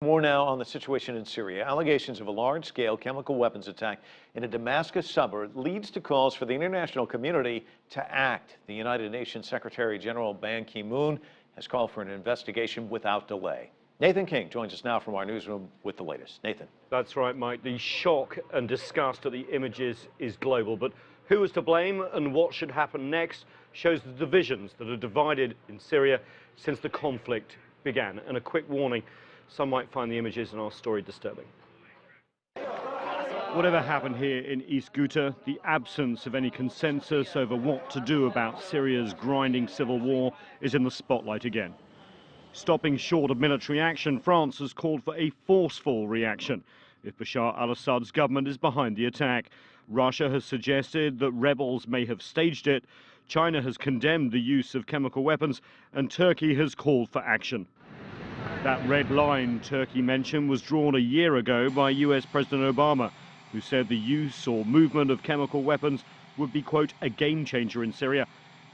More now on the situation in Syria. Allegations of a large-scale chemical weapons attack in a Damascus suburb leads to calls for the international community to act. The United Nations Secretary General Ban Ki-moon has called for an investigation without delay. Nathan King joins us now from our newsroom with the latest. Nathan. That's right, Mike. The shock and disgust at the images is global, but who is to blame and what should happen next shows the divisions that are divided in Syria since the conflict began. And a quick warning, some might find the images in our story disturbing. Whatever happened here in East Ghouta, the absence of any consensus over what to do about Syria's grinding civil war is in the spotlight again. Stopping short of military action, France has called for a forceful reaction if Bashar al-Assad's government is behind the attack. Russia has suggested that rebels may have staged it. China has condemned the use of chemical weapons, and Turkey has called for action. That red line Turkey mentioned was drawn a year ago by US President Obama, who said the use or movement of chemical weapons would be, quote, a game changer in Syria.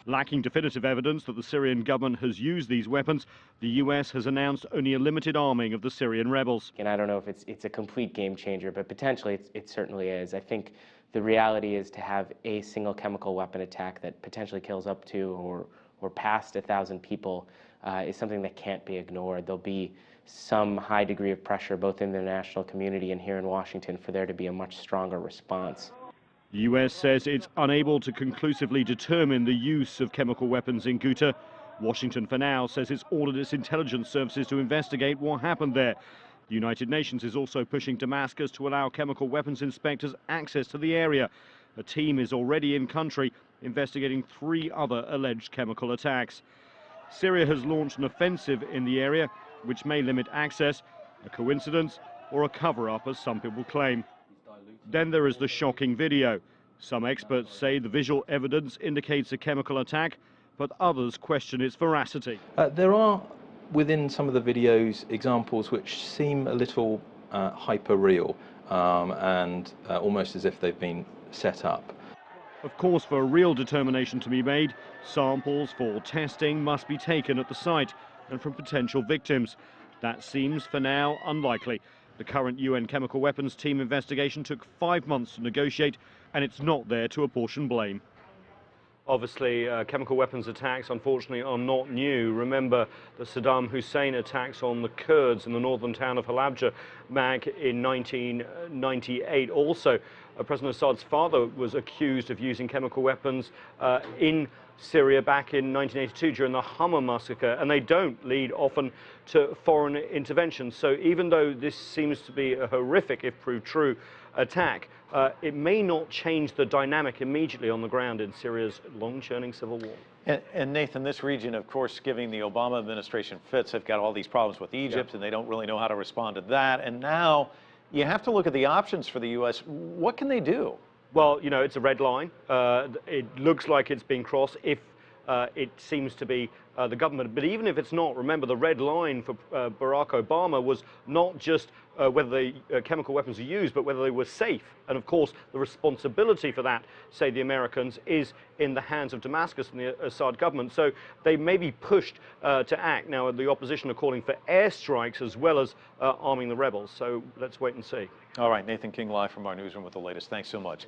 Lacking definitive evidence that the Syrian government has used these weapons, the US has announced only a limited arming of the Syrian rebels. And I don't know if it's a complete game changer, but potentially it certainly is. I think the reality is to have a single chemical weapon attack that potentially kills up to or past 1,000 people is something that can't be ignored. There'll be some high degree of pressure both in the international community and here in Washington for there to be a much stronger response. The US says it's unable to conclusively determine the use of chemical weapons in Ghouta. Washington, for now, says it's ordered its intelligence services to investigate what happened there. The United Nations is also pushing Damascus to allow chemical weapons inspectors access to the area. A team is already in country investigating 3 other alleged chemical attacks. Syria has launched an offensive in the area, which may limit access, a coincidence or a cover-up, as some people claim. Then there is the shocking video. Some experts say the visual evidence indicates a chemical attack, but others question its veracity. There are, within some of the videos, examples which seem a little hyper-real and almost as if they've been set up. Of course, for a real determination to be made, samples for testing must be taken at the site and from potential victims. That seems, for now, unlikely. The current UN chemical weapons team investigation took 5 months to negotiate, and it's not there to apportion blame. Obviously, chemical weapons attacks, unfortunately, are not new. Remember the Saddam Hussein attacks on the Kurds in the northern town of Halabja back in 1998. Also, President Assad's father was accused of using chemical weapons in Syria back in 1982 during the Hama massacre, and they don't lead often to foreign intervention. So even though this seems to be a horrific, if proved true, attack, it may not change the dynamic immediately on the ground in Syria's long-churning civil war. And Nathan, this region, of course, giving the Obama administration fits, have got all these problems with Egypt, Yeah. and they don't really know how to respond to that. And now you have to look at the options for the U.S. What can they do? Well, you know, it's a red line. It looks like it's being crossed if it seems to be the government. But even if it's not, remember the red line for Barack Obama was not just whether the chemical weapons are used, but whether they were safe. And of course, the responsibility for that, say the Americans, is in the hands of Damascus and the Assad government. So they may be pushed to act. Now, the opposition are calling for airstrikes as well as arming the rebels. So let's wait and see. All right, Nathan King live from our newsroom with the latest. Thanks so much.